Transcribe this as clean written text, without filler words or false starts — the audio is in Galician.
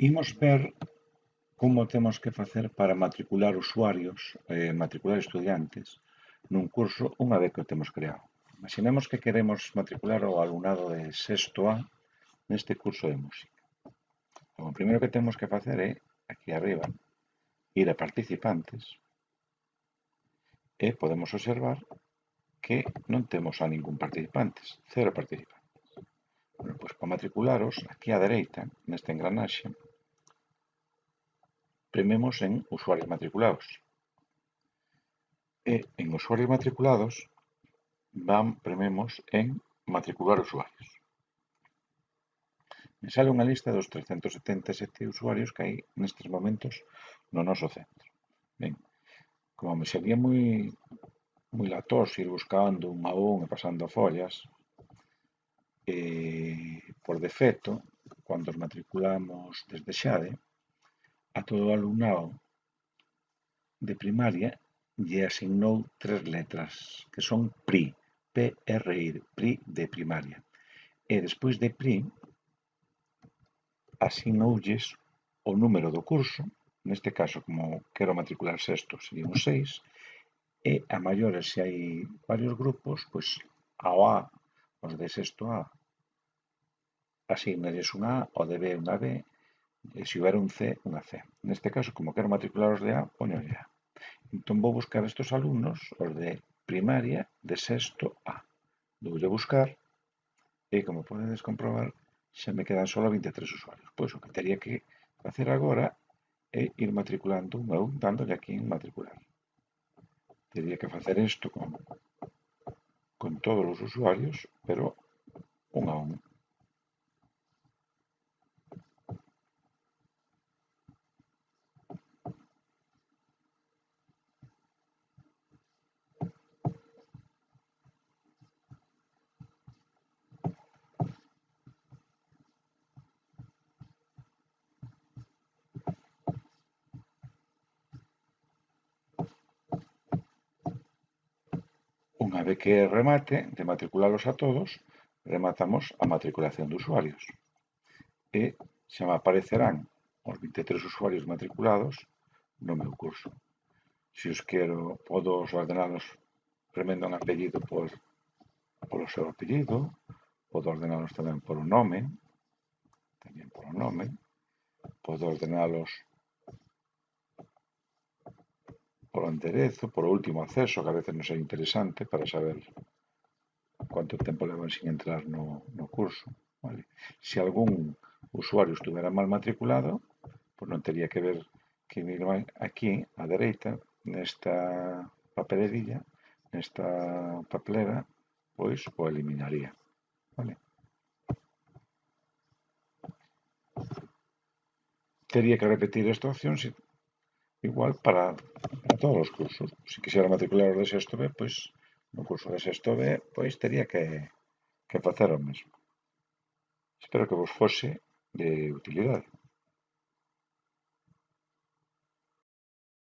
Imos ver como temos que facer para matricular usuarios, matricular estudiantes nun curso unha vez que o temos creado. Imaginemos que queremos matricular ao alumnado de sexto A neste curso de música. O primeiro que temos que facer é, aquí arriba, ir a participantes e podemos observar que non temos a ningún participantes, cero participantes. Bueno, pois para matricularos, aquí á dereita, neste engranaxe, prememos en usuarios matriculados. E en usuarios matriculados prememos en matricular usuarios. Me sale unha lista dos 377 usuarios que hai nestes momentos no noso centro. Ben, como me sería moi latoso ir buscando un a un e pasando follas, por defecto, cando os matriculamos desde Xade, a todo o alumnado de primaria lle asignou 3 letras, que son PRI, P-R-I, PRI de primaria. E despois de PRI, asignoulles o número do curso, neste caso, como quero matricular sexto, sería un 6, e a maiores, se hai varios grupos, pois ao A, os de sexto A, asignalles un A, o de B unha B, e se houver un C, unha C. Neste caso, como quero matricular os de A, poñolle A. Entón vou buscar estes alumnos, os de primaria de sexto A. Doulle buscar e, como podedes comprobar, xa me quedan só 23 usuarios. Pois o que teria que facer agora é ir matriculando un a un, dándole aquí en matricular. Teria que facer isto con todos os usuarios, pero un a un. Unha vez que remate de matriculalos a todos, rematamos a matriculación de usuarios. E xa me aparecerán os 23 usuarios matriculados no meu curso. Se os quero, podo ordenalos premendo un apellido polo seu apellido, podo ordenalos tamén polo nome, podo ordenalos polo enderezo, polo último acceso, que a veces non é interesante para saber cuánto tempo levan sin entrar no curso. Vale. Se algún usuario estuvera mal matriculado, pois non tería que ver que vir aquí á dereita, nesta papelerilla, nesta papelera, pois o eliminaría. Vale. Tería que repetir esta opción igual para todos os cursos. Se quixera matricular os de sexto B, pois no curso de sexto B, pois tería que facer o mesmo. Espero que vos fose de utilidade.